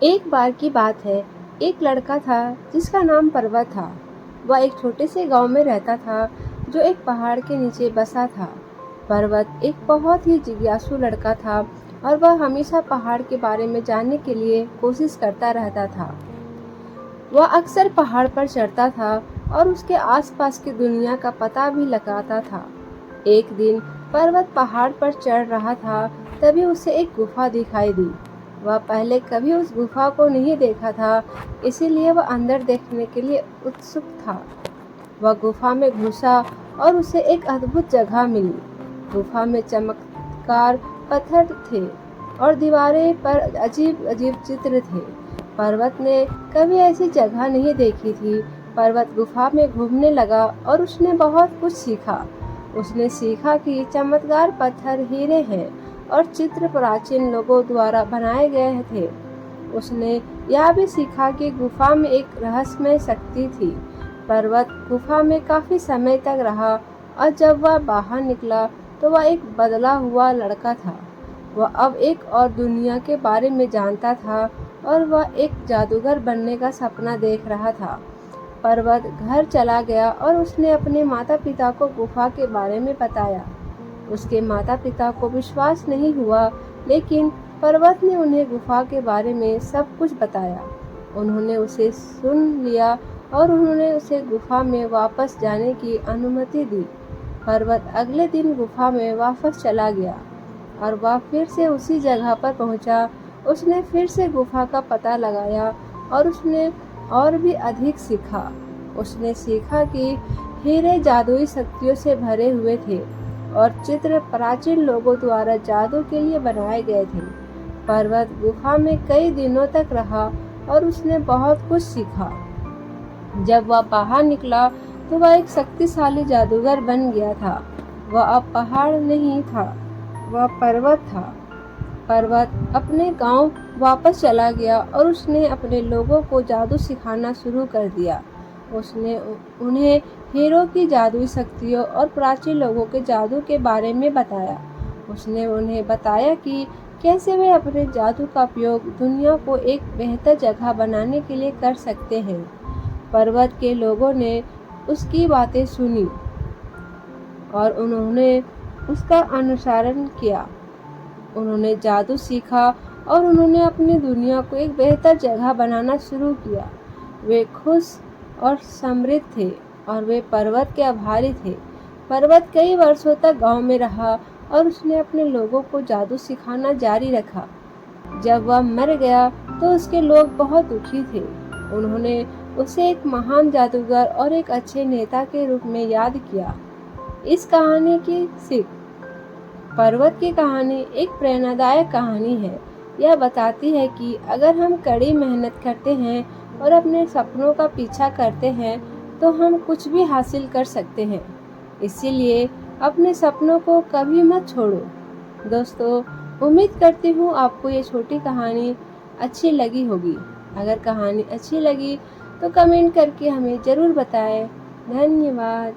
एक बार की बात है। एक लड़का था जिसका नाम पर्वत था। वह एक छोटे से गांव में रहता था जो एक पहाड़ के नीचे बसा था। पर्वत एक बहुत ही जिज्ञासु लड़का था और वह हमेशा पहाड़ के बारे में जानने के लिए कोशिश करता रहता था। वह अक्सर पहाड़ पर चढ़ता था और उसके आसपास की दुनिया का पता भी लगाता था। एक दिन पर्वत पहाड़ पर चढ़ रहा था, तभी उसे एक गुफा दिखाई दी। वह पहले कभी उस गुफा को नहीं देखा था, इसीलिए वह अंदर देखने के लिए उत्सुक था। वह गुफा में घुसा और उसे एक अद्भुत जगह मिली। गुफा में चमकदार पत्थर थे और दीवारें पर अजीब अजीब चित्र थे। पर्वत ने कभी ऐसी जगह नहीं देखी थी। पर्वत गुफा में घूमने लगा और उसने बहुत कुछ सीखा। उसने सीखा कि चमकदार पत्थर हीरे हैं और चित्र प्राचीन लोगों द्वारा बनाए गए थे। उसने यह भी सीखा कि गुफा में एक रहस्यमय शक्ति थी। पर्वत गुफा में काफी समय तक रहा और जब वह बाहर निकला तो वह एक बदला हुआ लड़का था। वह अब एक और दुनिया के बारे में जानता था और वह एक जादूगर बनने का सपना देख रहा था। पर्वत घर चला गया और उसने अपने माता पिता को गुफा के बारे में बताया। उसके माता पिता को विश्वास नहीं हुआ, लेकिन पर्वत ने उन्हें गुफा के बारे में सब कुछ बताया। उन्होंने उसे सुन लिया और उन्होंने उसे गुफा में वापस जाने की अनुमति दी। पर्वत अगले दिन गुफा में वापस चला गया और वह फिर से उसी जगह पर पहुंचा। उसने फिर से गुफा का पता लगाया और उसने और भी अधिक सीखा। उसने सीखा कि हीरे जादुई शक्तियों से भरे हुए थे और चित्र प्राचीन लोगों द्वारा जादू के लिए बनाए गए थे। पर्वत गुफा में कई दिनों तक रहा और उसने बहुत कुछ सीखा। जब वह बाहर निकला तो वह एक शक्तिशाली जादूगर बन गया था। वह अब पहाड़ नहीं था, वह पर्वत था। पर्वत अपने गांव वापस चला गया और उसने अपने लोगों को जादू सिखाना शुरू कर दिया। उसने उन्हें हीरो की जादुई शक्तियों और प्राचीन लोगों के जादू के बारे में बताया। उसने उन्हें बताया कि कैसे वे अपने जादू का उपयोग दुनिया को एक बेहतर जगह बनाने के लिए कर सकते हैं। पर्वत के लोगों ने उसकी बातें सुनी और उन्होंने उसका अनुसरण किया। उन्होंने जादू सीखा और उन्होंने अपनी दुनिया को एक बेहतर जगह बनाना शुरू किया। वे खुश और समृद्ध थे और वे पर्वत के आभारी थे। पर्वत कई वर्षों तक गांव में रहा और उसने अपने लोगों को जादू सिखाना जारी रखा। जब वह मर गया तो उसके लोग बहुत दुखी थे। उन्होंने उसे एक महान जादूगर और एक अच्छे नेता के रूप में याद किया। इस कहानी की सीख। पर्वत की कहानी एक प्रेरणादायक कहानी है। यह बताती है कि अगर हम कड़ी मेहनत करते हैं और अपने सपनों का पीछा करते हैं तो हम कुछ भी हासिल कर सकते हैं। इसीलिए अपने सपनों को कभी मत छोड़ो। दोस्तों, उम्मीद करती हूँ आपको ये छोटी कहानी अच्छी लगी होगी। अगर कहानी अच्छी लगी तो कमेंट करके हमें ज़रूर बताएं। धन्यवाद।